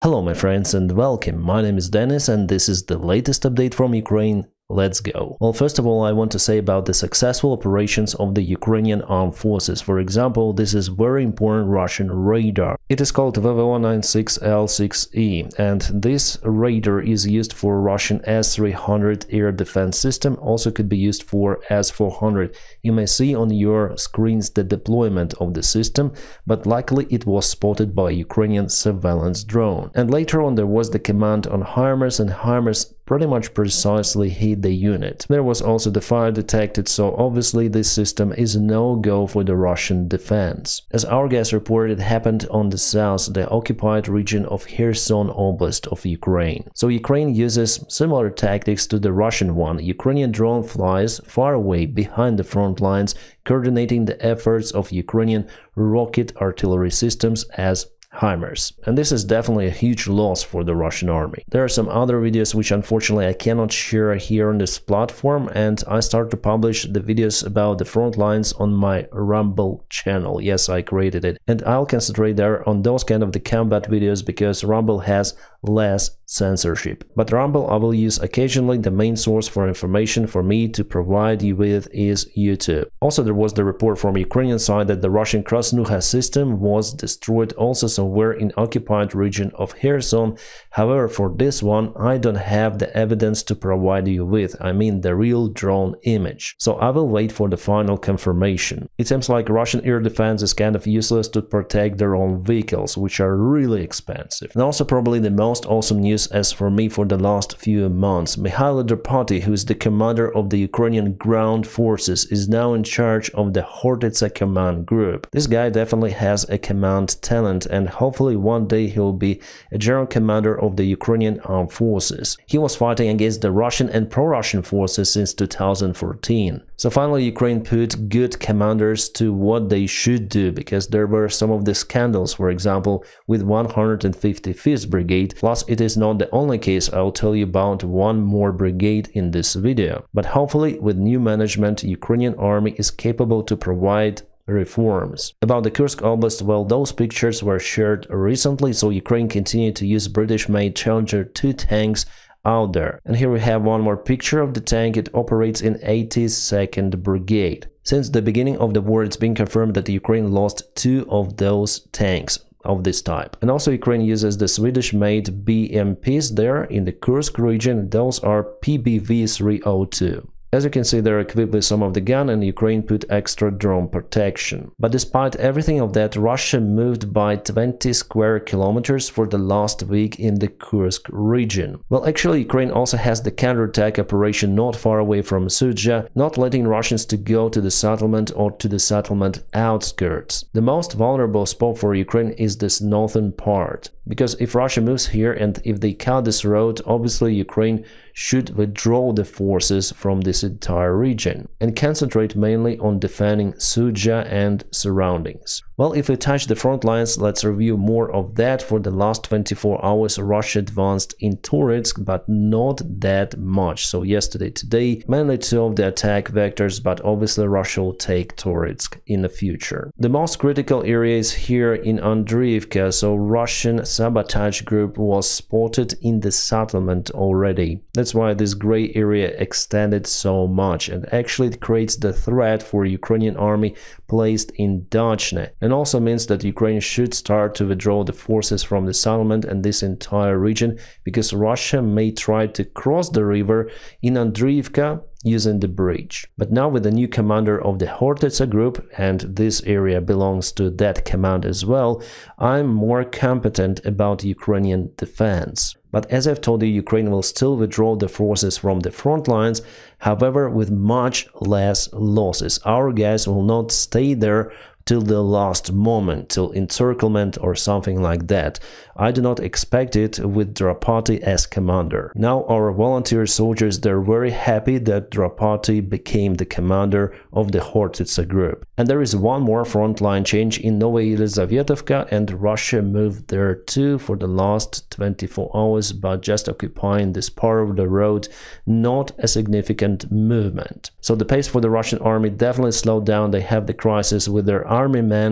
Hello my friends and welcome, my name is Dennis and this is the latest update from Ukraine. Let's go. Well, first of all, I want to say about the successful operations of the Ukrainian armed forces. For example, this is very important Russian radar. It is called VV-196L6E, and this radar is used for Russian S-300 air defense system, also could be used for S-400. You may see on your screens the deployment of the system, but luckily it was spotted by a Ukrainian surveillance drone. And later on there was the command on HIMARS, and HIMARS pretty much precisely hit the unit. There was also the fire detected, so obviously this system is a no-go for the Russian defense. As our guest reported, it happened on the south, the occupied region of Kherson Oblast of Ukraine. So Ukraine uses similar tactics to the Russian one. Ukrainian drone flies far away behind the front lines, coordinating the efforts of Ukrainian rocket artillery systems as HIMARS. And this is definitely a huge loss for the Russian army. There are some other videos which unfortunately I cannot share here on this platform, and I start to publish the videos about the front lines on my Rumble channel. Yes, I created it. And I'll concentrate there on those kind of the combat videos because Rumble has less censorship. But Rumble I will use occasionally. The main source for information for me to provide you with is YouTube. Also, there was the report from Ukrainian side that the Russian Krasnuha system was destroyed also somewhere in occupied region of Kherson. However, for this one I don't have the evidence to provide you with, I mean the real drone image. So I will wait for the final confirmation. It seems like Russian air defense is kind of useless to protect their own vehicles, which are really expensive. And also probably the most awesome news as for me for the last few months. Mikhailo Drapati, who is the commander of the Ukrainian ground forces, is now in charge of the Hortitsa command group. This guy definitely has a command talent, and hopefully one day he'll be a general commander of the Ukrainian armed forces. He was fighting against the Russian and pro-Russian forces since 2014. So finally Ukraine put good commanders to what they should do, because there were some of the scandals, for example with 155th Brigade. Plus it is not the only case, I'll tell you about one more brigade in this video. But hopefully with new management Ukrainian army is capable to provide reforms. About the Kursk Oblast, well, those pictures were shared recently, so Ukraine continued to use British-made Challenger 2 tanks out there. And here we have one more picture of the tank. It operates in 82nd Brigade. Since the beginning of the war, it's been confirmed that Ukraine lost 2 of those tanks of this type. And also Ukraine uses the Swedish-made BMPs there in the Kursk region. Those are PBV-302. As you can see, they're equipped with some of the gun, and Ukraine put extra drone protection. But despite everything of that, Russia moved by 20 square kilometers for the last week in the Kursk region. Well, actually Ukraine also has the counterattack operation not far away from Ruzza, not letting Russians to go to the settlement or to the settlement outskirts. The most vulnerable spot for Ukraine is this northern part, because if Russia moves here and if they cut this road, obviously Ukraine should withdraw the forces from this entire region and concentrate mainly on defending Ruzza and surroundings. Well, if we touch the front lines, let's review more of that. For the last 24 hours, Russia advanced in Toretsk, but not that much. So yesterday, today, mainly 2 of the attack vectors, but obviously Russia will take Toretsk in the future. The most critical area is here in Andriivka, so Russian sabotage group was spotted in the settlement already. That's why this gray area extended so much, and actually it creates the threat for Ukrainian army placed in Dachne, and also means that Ukraine should start to withdraw the forces from the settlement and this entire region, because Russia may try to cross the river in Andriivka using the bridge. But now with the new commander of the Hortitsa group, and this area belongs to that command as well, I'm more competent about Ukrainian defense. But as I've told you, Ukraine will still withdraw the forces from the front lines, however with much less losses. Our guys will not stay there till the last moment, till encirclement or something like that. I do not expect it with Drapati as commander. Now our volunteer soldiers, they're very happy that Drapati became the commander of the Hortitsa group. And there is one more frontline change in Novaya Yelizavetovka, and Russia moved there too for the last 24 hours, but just occupying this part of the road, not a significant movement. So the pace for the Russian army definitely slowed down. They have the crisis with their army men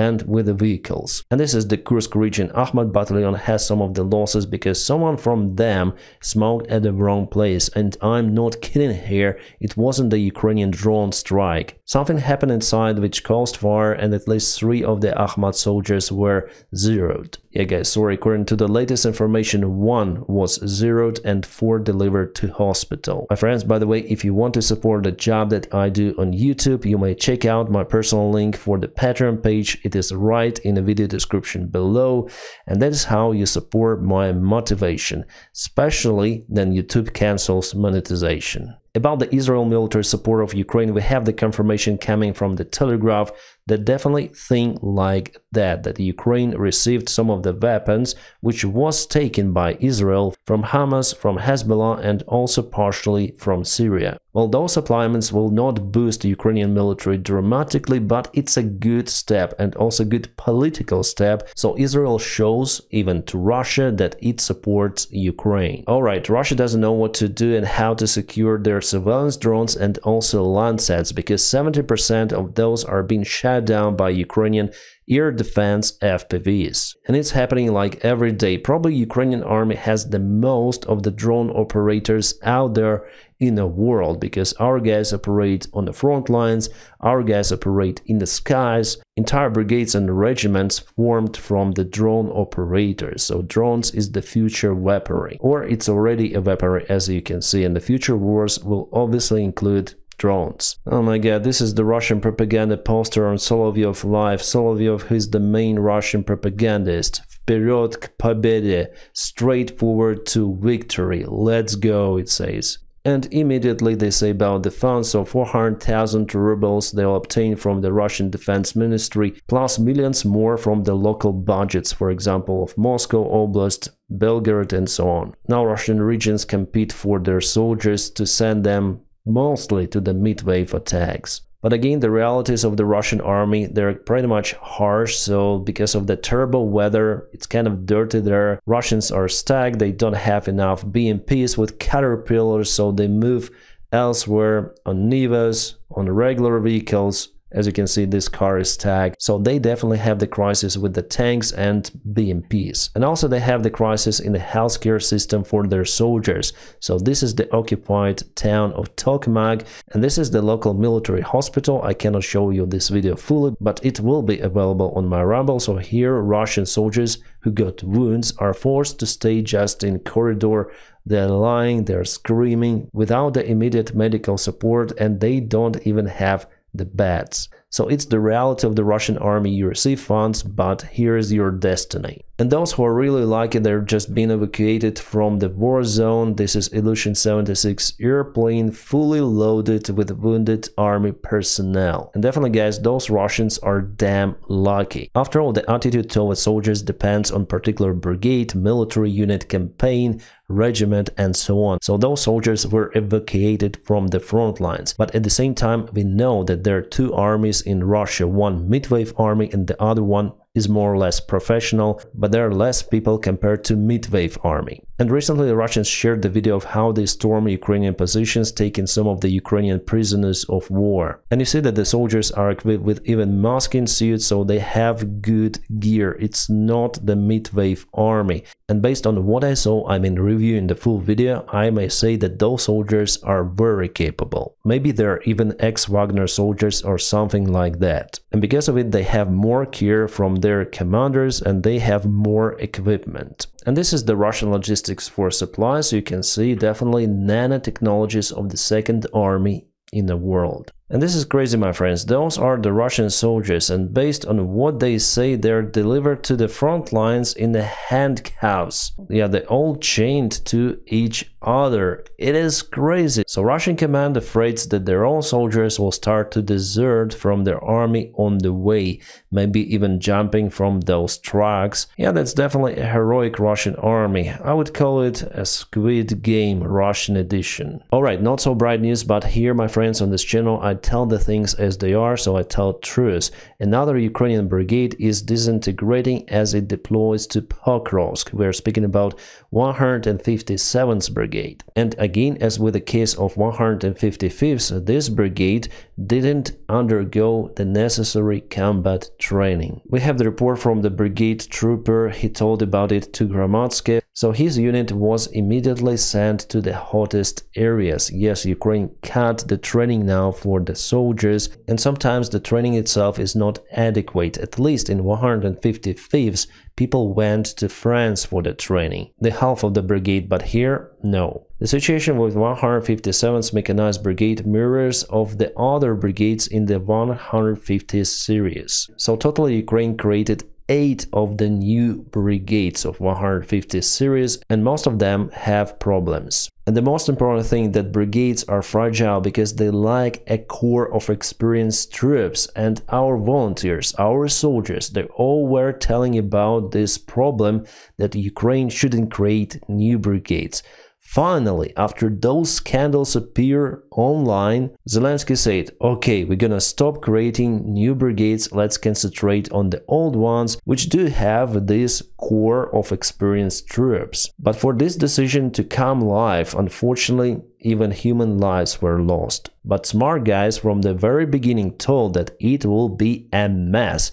and with the vehicles. And this is the Kursk region. Ahmad battalion has some of the losses because someone from them smoked at the wrong place. And I'm not kidding here, it wasn't the Ukrainian drone strike. Something happened inside which caused fire, and at least 3 of the Ahmad soldiers were zeroed. Yeah guys, sorry, according to the latest information, 1 was zeroed and 4 delivered to hospital. My friends, by the way, if you want to support the job that I do on YouTube, you may check out my personal link for the Patreon page. It is right in the video description below, and that is how you support my motivation, especially when YouTube cancels monetization. About the Israel military support of Ukraine, we have the confirmation coming from the Telegraph that definitely think like that Ukraine received some of the weapons which was taken by Israel from Hamas, from Hezbollah, and also partially from Syria. Well, those supplements will not boost the Ukrainian military dramatically, but it's a good step and also good political step, so Israel shows even to Russia that it supports Ukraine. Alright, Russia doesn't know what to do and how to secure their surveillance drones and also Landsats, because 70% of those are being shot down by Ukrainian air defense FPVs. And it's happening like every day. Probably Ukrainian army has the most of the drone operators out there in the world, because our guys operate on the front lines, our guys operate in the skies, entire brigades and regiments formed from the drone operators. So drones is the future weaponry, or it's already a weaponry, as you can see, and the future wars will obviously include drones. Oh my god, this is the Russian propaganda poster on Solovyov Live. Solovyov, who is the main Russian propagandist. Vперед к победе, straight forward to victory, let's go, it says. And immediately they say about the funds, so 400,000 rubles they'll obtain from the Russian Defense Ministry, plus millions more from the local budgets, for example, of Moscow Oblast, Belgorod, and so on. Now Russian regions compete for their soldiers to send them mostly to the mid-wave attacks. But again, the realities of the Russian army, they're pretty much harsh, so because of the terrible weather, it's kind of dirty there. Russians are stuck, they don't have enough BMPs with caterpillars, so they move elsewhere on Nivas, on regular vehicles. As you can see, this car is tagged, so they definitely have the crisis with the tanks and BMPs. And also they have the crisis in the healthcare system for their soldiers. So this is the occupied town of Tokmak, and this is the local military hospital. I cannot show you this video fully, but it will be available on my Rumble. So here Russian soldiers who got wounds are forced to stay just in corridor. They're lying, they're screaming without the immediate medical support, and they don't even have the beds. So it's the reality of the Russian army. You receive funds, but here's your destiny. And those who are really lucky, they're just being evacuated from the war zone. This is Ilyushin 76 airplane, fully loaded with wounded army personnel. And definitely guys, those Russians are damn lucky. After all, the attitude towards soldiers depends on particular brigade, military unit, campaign, regiment, and so on. So those soldiers were evacuated from the front lines. But at the same time, we know that there are 2 armies in Russia, one mid-wave army and the other one is more or less professional, but there are less people compared to mid-wave army. And recently the Russians shared the video of how they storm Ukrainian positions, taking some of the Ukrainian prisoners of war. And you see that the soldiers are equipped with even masking suits, so they have good gear. It's not the mid-wave army. And based on what I saw, I mean reviewing the full video, I may say that those soldiers are very capable. Maybe they're even ex-Wagner soldiers or something like that. And because of it, they have more care from their commanders and they have more equipment. And this is the Russian logistics for supplies. You can see definitely nanotechnologies of the second army in the world. And this is crazy, my friends. Those are the Russian soldiers, and based on what they say, they're delivered to the front lines in the handcuffs. Yeah, they all chained to each other. It is crazy. So Russian command afraid that their own soldiers will start to desert from their army on the way, maybe even jumping from those trucks. Yeah, that's definitely a heroic Russian army. I would call it a Squid Game Russian edition. Alright, not so bright news, but here, my friends, on this channel I tell the things as they are, so I tell truth. Another Ukrainian brigade is disintegrating as it deploys to Pokrovsk. We're speaking about 157th Brigade. And again, as with the case of 155th, this brigade didn't undergo the necessary combat training. We have the report from the brigade trooper. He told about it to Gramatske. So his unit was immediately sent to the hottest areas. Yes, Ukraine cut the training now for the soldiers, and sometimes the training itself is not adequate. At least in 155th, people went to France for the training. The half of the brigade, but here, no. The situation with 157th Mechanized Brigade mirrors of the other brigades in the 150th series. So totally Ukraine created 8 of the new brigades of 150th series, and most of them have problems. And the most important thing, that brigades are fragile because they lack a core of experienced troops, and our volunteers, our soldiers, they all were telling about this problem, that Ukraine shouldn't create new brigades. Finally, after those scandals appear online, Zelensky said, okay, we're gonna stop creating new brigades, let's concentrate on the old ones, which do have this core of experienced troops. But for this decision to come live, unfortunately, even human lives were lost. But smart guys from the very beginning told that it will be a mess.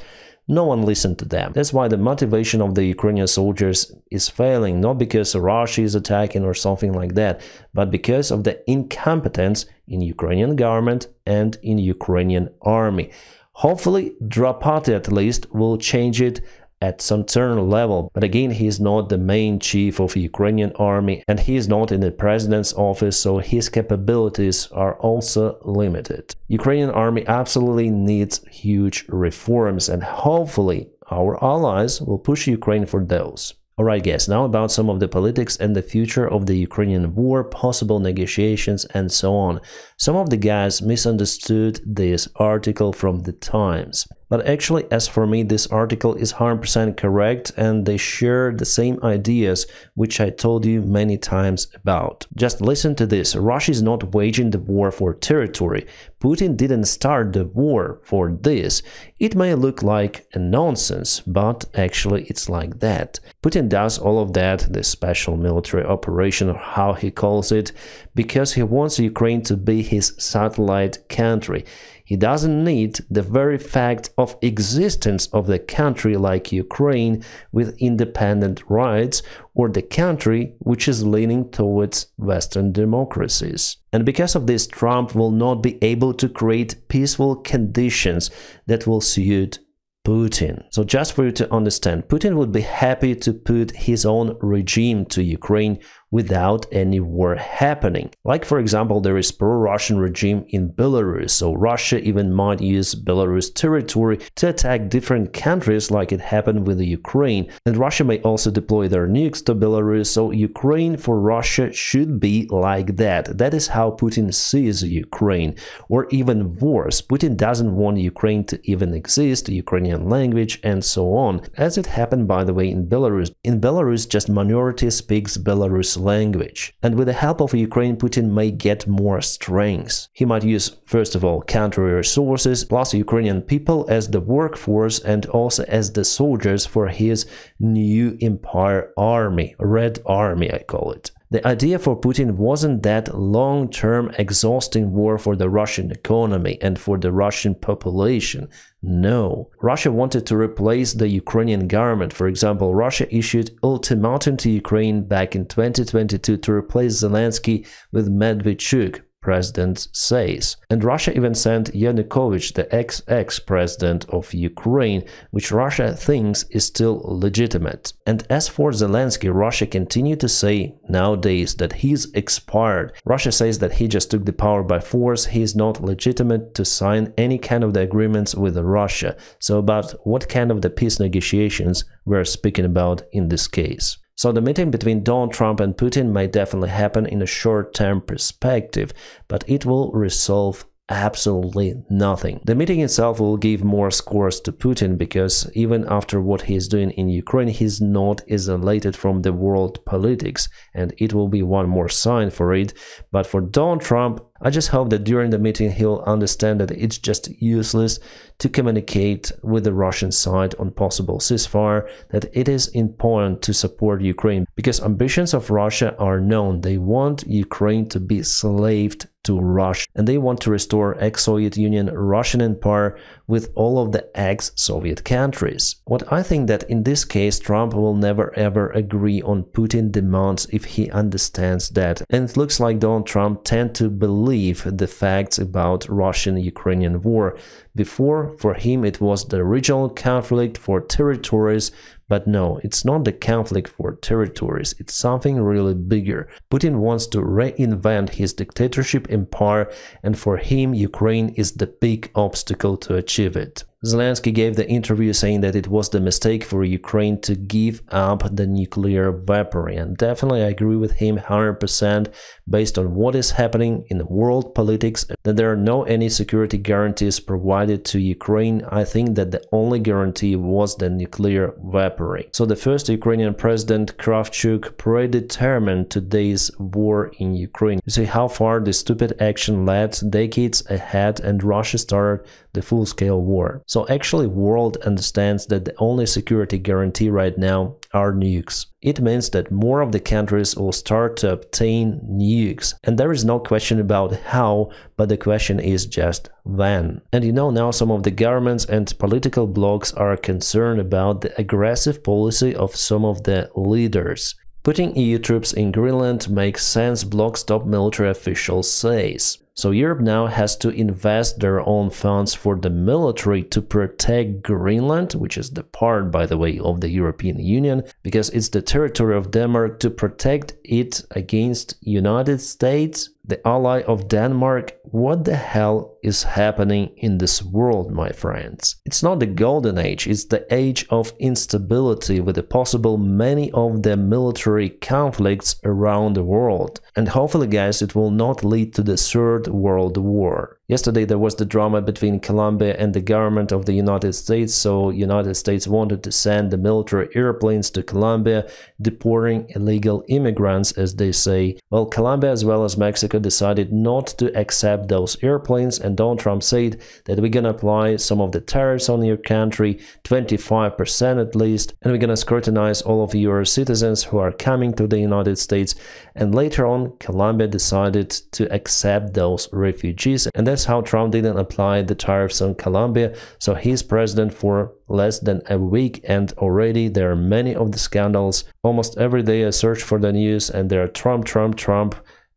No one listened to them. That's why the motivation of the Ukrainian soldiers is failing, not because Russia is attacking or something like that, but because of the incompetence in Ukrainian government and in Ukrainian army. Hopefully, Drapati at least will change it at some certain level, but again, he is not the main chief of Ukrainian army, and he is not in the president's office, so his capabilities are also limited. Ukrainian army absolutely needs huge reforms, and hopefully our allies will push Ukraine for those. Alright guys, now about some of the politics and the future of the Ukrainian war, possible negotiations and so on. Some of the guys misunderstood this article from the Times. But actually, as for me, this article is 100% correct, and they share the same ideas which I told you many times about. Just listen to this. Russia is not waging the war for territory. Putin didn't start the war for this. It may look like a nonsense, but actually it's like that. Putin does all of that, the special military operation, or how he calls it, because he wants Ukraine to be his satellite country. He doesn't need the very fact of existence of the country like Ukraine with independent rights, or the country which is leaning towards Western democracies. And because of this, Trump will not be able to create peaceful conditions that will suit Putin. So just for you to understand, Putin would be happy to put his own regime to Ukraine without any war happening. Like for example, there is pro-Russian regime in Belarus, so Russia even might use Belarus territory to attack different countries like it happened with the Ukraine. And Russia may also deploy their nukes to Belarus, so Ukraine for Russia should be like that. That is how Putin sees Ukraine. Or even worse, Putin doesn't want Ukraine to even exist, Ukrainian language and so on. As it happened by the way in Belarus. In Belarus, just minority speaks Belarus language. And with the help of Ukraine, Putin may get more strength. He might use, first of all, country resources, plus Ukrainian people as the workforce and also as the soldiers for his new empire army, Red Army I call it. The idea for Putin wasn't that long-term exhausting war for the Russian economy and for the Russian population. No. Russia wanted to replace the Ukrainian government. For example, Russia issued ultimatum to Ukraine back in 2022 to replace Zelensky with Medvedchuk, president says. And Russia even sent Yanukovych, the ex-president of Ukraine, which Russia thinks is still legitimate. And as for Zelensky, Russia continued to say nowadays that he's expired. Russia says that he just took the power by force, he is not legitimate to sign any kind of the agreements with Russia. So about what kind of the peace negotiations we're speaking about in this case. So the meeting between Donald Trump and Putin may definitely happen in a short-term perspective, but it will resolve Absolutely nothing. The meeting itself will give more scores to Putin because even after what he is doing in Ukraine, he's not isolated from the world politics, and it will be one more sign for it. But for Donald Trump, I just hope that during the meeting he'll understand that it's just useless to communicate with the Russian side on possible ceasefire, that it is important to support Ukraine because ambitions of Russia are known. They want Ukraine to be slaved to Russia, and they want to restore ex-Soviet Union Russian Empire with all of the ex-Soviet countries. What I think that in this case Trump will never ever agree on Putin demands if he understands that, and it looks like Donald Trump tend to believe the facts about Russian-Ukrainian war. Before, for him it was the regional conflict for territories, but no, it's not the conflict for territories, it's something really bigger. Putin wants to reinvent his dictatorship empire, and for him Ukraine is the big obstacle to achieve it. Zelensky gave the interview saying that it was the mistake for Ukraine to give up the nuclear weaponry, and definitely I agree with him 100% based on what is happening in world politics, that there are no any security guarantees provided to Ukraine. I think that the only guarantee was the nuclear weaponry. So the first Ukrainian president, Kravchuk, predetermined today's war in Ukraine. You see how far this stupid action led decades ahead, and Russia started the full-scale war. So actually world understands that the only security guarantee right now are nukes. It means that more of the countries will start to obtain nukes. And there is no question about how, but the question is just when. And you know, now some of the governments and political blocs are concerned about the aggressive policy of some of the leaders. Putting EU troops in Greenland makes sense, bloc's top military official says. So Europe now has to invest their own funds for the military to protect Greenland, which is the part, by the way, of the European Union, because it's the territory of Denmark, to protect it against United States, the ally of Denmark. What the hell is happening in this world, my friends? It's not the golden age, it's the age of instability with the possible many of the military conflicts around the world. And hopefully, guys, it will not lead to the Third World War. Yesterday there was the drama between Colombia and the government of the United States, so United States wanted to send the military airplanes to Colombia, deporting illegal immigrants, as they say. Well, Colombia as well as Mexico decided not to accept those airplanes, and Donald Trump said that we're gonna apply some of the tariffs on your country, 25% at least, and we're gonna scrutinize all of your citizens who are coming to the United States. And later on, Colombia decided to accept those refugees, and that's how Trump didn't apply the tariffs on Colombia. So he's president for less than a week, and already there are many of the scandals. Almost every day I search for the news and there are Trump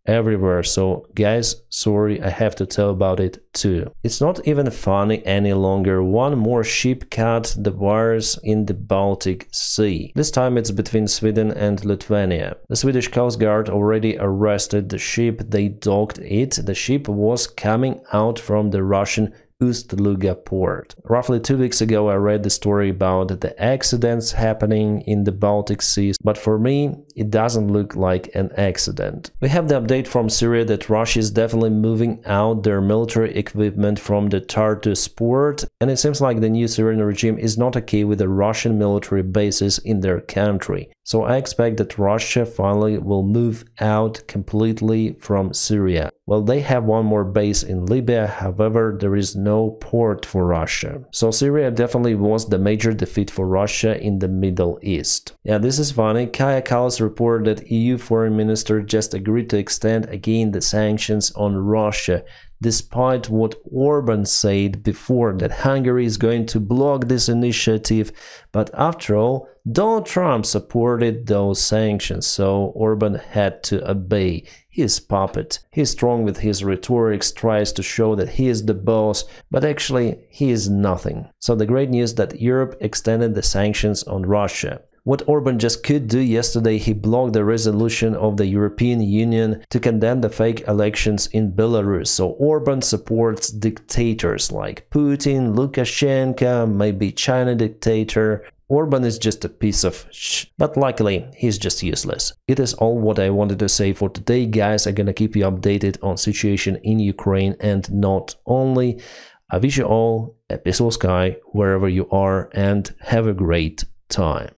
everywhere. So guys, sorry, I have to tell about it too. It's not even funny any longer. One more ship cut the wires in the Baltic Sea. This time it's between Sweden and Lithuania. The Swedish Coast Guard already arrested the ship. They docked it. The ship was coming out from the Russian Ust-Luga port. Roughly 2 weeks ago I read the story about the accidents happening in the Baltic Sea, but for me it doesn't look like an accident. We have the update from Syria that Russia is definitely moving out their military equipment from the Tartus port, and it seems like the new Syrian regime is not okay with the Russian military bases in their country. So I expect that Russia finally will move out completely from Syria. Well, they have one more base in Libya, however, there is no port for Russia. So Syria definitely was the major defeat for Russia in the Middle East. Yeah, this is funny. Kaja Kallas reported that EU foreign minister just agreed to extend again the sanctions on Russia, despite what Orban said before, that Hungary is going to block this initiative. But after all, Donald Trump supported those sanctions, so Orban had to obey. His puppet. He's strong with his rhetorics, tries to show that he is the boss, but actually he is nothing. So the great news that Europe extended the sanctions on Russia. What Orban just could do yesterday, he blocked the resolution of the European Union to condemn the fake elections in Belarus. So Orban supports dictators like Putin, Lukashenko, maybe China dictator. Orban is just a piece of but luckily he's just useless. It is all what I wanted to say for today, guys. I'm gonna keep you updated on situation in Ukraine and not only. I wish you all a peaceful sky wherever you are and have a great time.